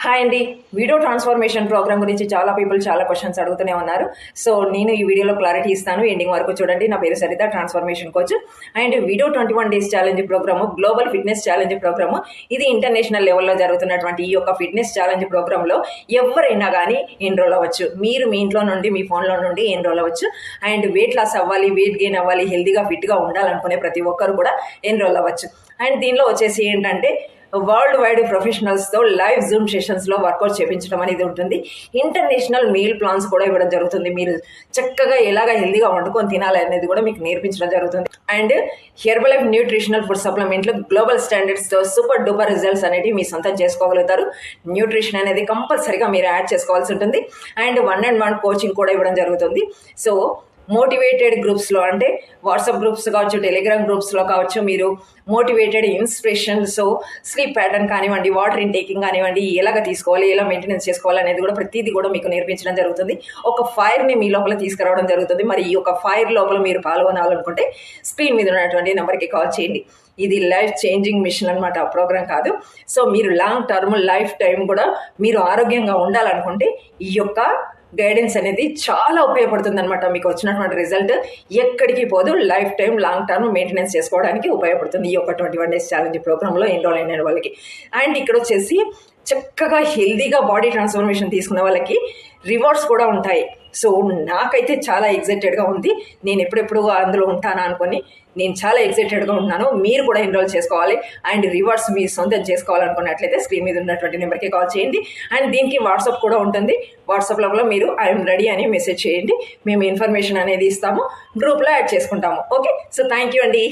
Hi అండి. Video transformation programme గురించి చాలా పీపుల్ చాలా క్వశ్చన్స్ అడుగుతూనే ఉన్నారు. సో నేను ఈ వీడియోలో క్లారిటీ ఇస్తాను. ఎండింగ్ వరకు చూడండి. నా పేరు Saritha, transformation coach. And video 21 days challenge program global fitness challenge program. ఇది ఇంటర్నేషనల్ లెవెల్లో జరుగుతున్నటువంటి ఈ యొక్క ఫిట్నెస్ ఛాలెంజ్ ప్రోగ్రాంలో ఎవరైనా కానీ ఎన్రోల్ అవ్వచ్చు. మీరు మీ ఇంట్లో నుండి మీ ఫోన్లో నుండి ఎన్రోల్ అవ్వచ్చు. అండ్ వెయిట్ లాస్ అవ్వాలి, వెయిట్ గెయిన్ అవ్వాలి, హెల్తీగా ఫిట్గా ఉండాలనుకునే ప్రతి ఒక్కరు కూడా ఎన్రోల్ అవ్వచ్చు. అండ్ దీనిలో వచ్చేసి ఏంటంటే వరల్డ్ వైడ్ ప్రొఫెషనల్స్తో లైవ్ జూమ్ సెషన్స్లో వర్కౌట్ చేయించడం అనేది ఉంటుంది. ఇంటర్నేషనల్ మీల్ ప్లాన్స్ కూడా ఇవ్వడం జరుగుతుంది. మీరు చక్కగా ఎలాగ హెల్దీగా వండుకొని తినాలి అనేది కూడా మీకు నేర్పించడం జరుగుతుంది. And Herbalife nutritional food సప్లిమెంట్లు గ్లోబల్ స్టాండర్డ్స్తో సూపర్ డూపర్ రిజల్ట్స్ అనేవి మీ సొంతం చేసుకోగలుగుతారు. న్యూట్రిషన్ అనేది కంపల్సరీగా మీరు యాడ్ చేసుకోవాల్సి ఉంటుంది. అండ్ 1-on-1 కోచింగ్ కూడా ఇవ్వడం జరుగుతుంది. సో మోటివేటెడ్ గ్రూప్స్లో అంటే వాట్సాప్ గ్రూప్స్ కావచ్చు, టెలిగ్రామ్ గ్రూప్స్లో కావచ్చు, మీరు motivated inspiration, so sleep pattern కానివ్వండి, వాటర్ ఇంటేకింగ్ కానివ్వండి, ఎలాగ తీసుకోవాలి, ఎలా మెయింటెనెన్స్ చేసుకోవాలి అనేది కూడా ప్రతిదీ కూడా మీకు నేర్పించడం జరుగుతుంది. ఒక ఫైర్ని మీ లోపల తీసుకురావడం జరుగుతుంది. మరి ఈ యొక్క ఫైర్ లోపల మీరు పాల్గొనాలనుకుంటే స్క్రీన్ మీద ఉన్నటువంటి నెంబర్కి కాల్ చేయండి. ఇది లైఫ్ చేంజింగ్ మిషన్ అనమాట, ప్రోగ్రామ్ కాదు. సో మీరు లాంగ్ టర్మ్ లైఫ్ టైం కూడా మీరు ఆరోగ్యంగా ఉండాలనుకుంటే ఈ యొక్క గైడెన్స్ అనేది చాలా ఉపయోగపడుతుంది అనమాట. మీకు వచ్చినటువంటి రిజల్ట్ ఎక్కడికి పోదు, life time long term maintenance చేసుకోవడానికి ఉపయోగపడుతుంది ఈ యొక్క 21 డేస్ ఛాలెంజ్ ప్రోగ్రాంలో ఎన్రోల్ అయిన వాళ్ళకి. అండ్ ఇక్కడ వచ్చేసి చక్కగా హెల్దీగా బాడీ ట్రాన్స్ఫర్మేషన్ తీసుకున్న వాళ్ళకి రివార్డ్స్ కూడా ఉంటాయి. సో నాకైతే చాలా ఎగ్జైటెడ్గా ఉంది. నేను ఎప్పుడెప్పుడు అందులో ఉంటానా అనుకొని నేను చాలా ఎగ్జైటెడ్గా ఉన్నాను. మీరు కూడా ఎన్రోల్ చేసుకోవాలి అండ్ రివార్డ్స్ మీ సొంతం చేసుకోవాలనుకున్నట్లయితే స్క్రీన్ మీద ఉన్నటువంటి నెంబర్కి కాల్ చేయండి. అండ్ దీనికి వాట్సాప్ కూడా ఉంటుంది. వాట్సాప్లో మీరు ఐఎమ్ రెడీ అని మెసేజ్ చేయండి. మేము ఇన్ఫర్మేషన్ అనేది ఇస్తాము, గ్రూప్లో యాడ్ చేసుకుంటాము. ఓకే, సో థ్యాంక్ యూ అండి.